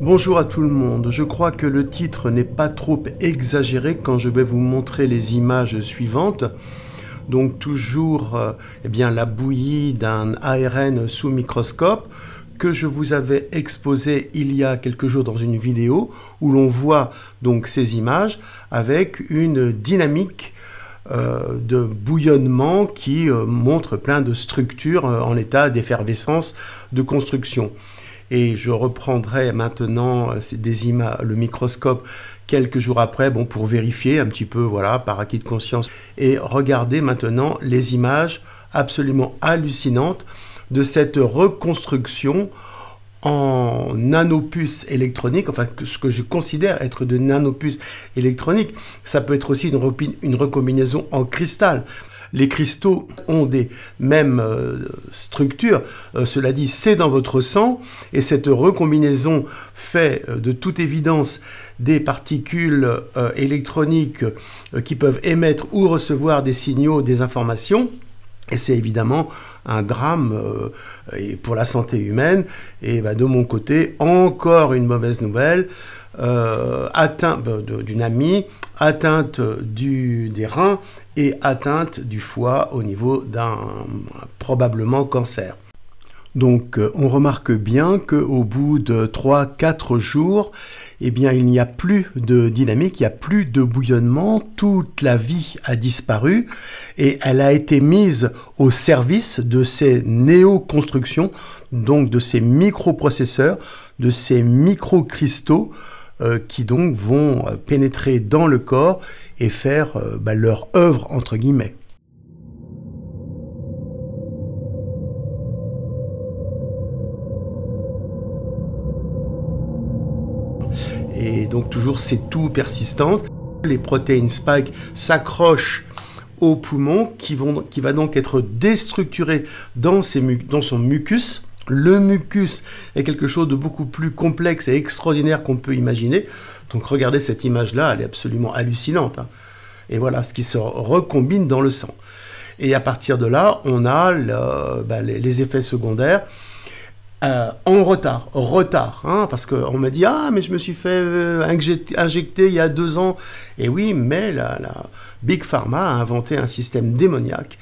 Bonjour à tout le monde, je crois que le titre n'est pas trop exagéré quand je vais vous montrer les images suivantes. Donc toujours la bouillie d'un ARN sous microscope que je vous avais exposé il y a quelques jours dans une vidéo où l'on voit donc ces images avec une dynamique de bouillonnement qui montre plein de structures en état d'effervescence de construction. Et je reprendrai maintenant le microscope quelques jours après, pour vérifier un petit peu, voilà, par acquis de conscience. Et regardez maintenant les images absolument hallucinantes de cette reconstruction en nanopuces électroniques, enfin ce que je considère être de nanopuces électroniques. Ça peut être aussi une recombinaison en cristal. Les cristaux ont des mêmes structures, cela dit, c'est dans votre sang, et cette recombinaison fait de toute évidence des particules électroniques qui peuvent émettre ou recevoir des signaux, des informations. Et c'est évidemment un drame pour la santé humaine. Et de mon côté, encore une mauvaise nouvelle, d'une amie, atteinte des reins et atteinte du foie au niveau d'un probablement cancer. Donc on remarque bien qu'au bout de 3-4 jours, il n'y a plus de dynamique, il n'y a plus de bouillonnement, toute la vie a disparu et elle a été mise au service de ces néoconstructions, donc de ces microprocesseurs, de ces microcristaux qui donc vont pénétrer dans le corps et faire leur œuvre entre guillemets. Et donc toujours c'est tout persistant. Les protéines spike s'accrochent aux poumons qui va donc être déstructuré dans son mucus. Le mucus est quelque chose de beaucoup plus complexe et extraordinaire qu'on peut imaginer. Donc regardez cette image-là, elle est absolument hallucinante. Et voilà ce qui se recombine dans le sang. Et à partir de là, on a les effets secondaires. En retard, parce qu'on m'a dit « Ah, mais je me suis fait injecter il y a 2 ans. » Et oui, mais la Big Pharma a inventé un système démoniaque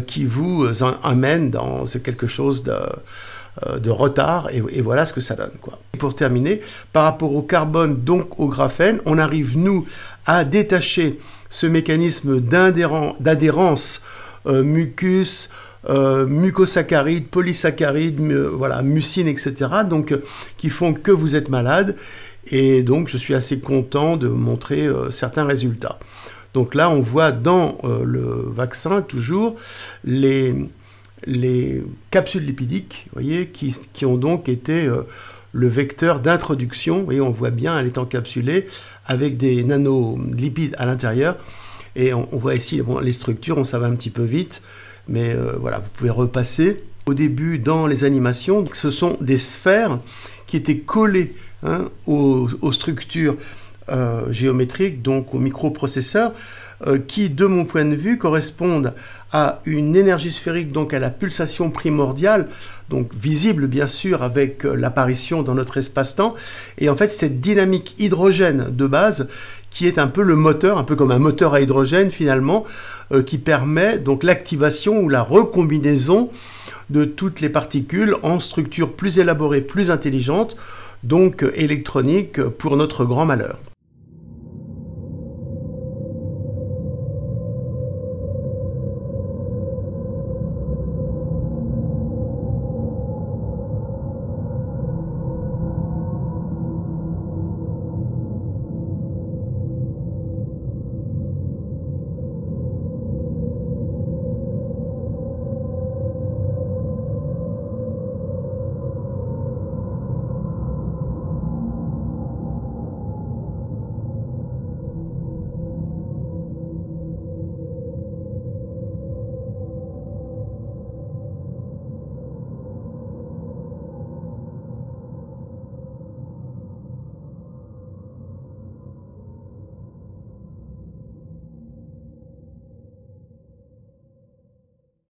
qui vous amène dans quelque chose de retard, et voilà ce que ça donne, quoi. Pour terminer, par rapport au carbone, donc au graphène, on arrive, nous, à détacher ce mécanisme d'adhérence mucus, mucosaccharides, polysaccharides, mucine, etc. Donc, qui font que vous êtes malade. Et donc, je suis assez content de montrer certains résultats. Donc là, on voit dans le vaccin, toujours, les capsules lipidiques, vous voyez, qui ont donc été le vecteur d'introduction. Vous voyez, on voit bien, elle est encapsulée avec des nanolipides à l'intérieur. Et on voit ici les structures, ça va un petit peu vite. Mais voilà, vous pouvez repasser. Au début, dans les animations, ce sont des sphères qui étaient collées aux structures géométriques, donc aux microprocesseurs, qui, de mon point de vue, correspondent à une énergie sphérique, donc à la pulsation primordiale, donc visible bien sûr avec l'apparition dans notre espace-temps. Et en fait, cette dynamique hydrogène de base qui est un peu le moteur, un peu comme un moteur à hydrogène finalement, qui permet donc l'activation ou la recombinaison de toutes les particules en structures plus élaborées, plus intelligentes, donc électroniques pour notre grand malheur.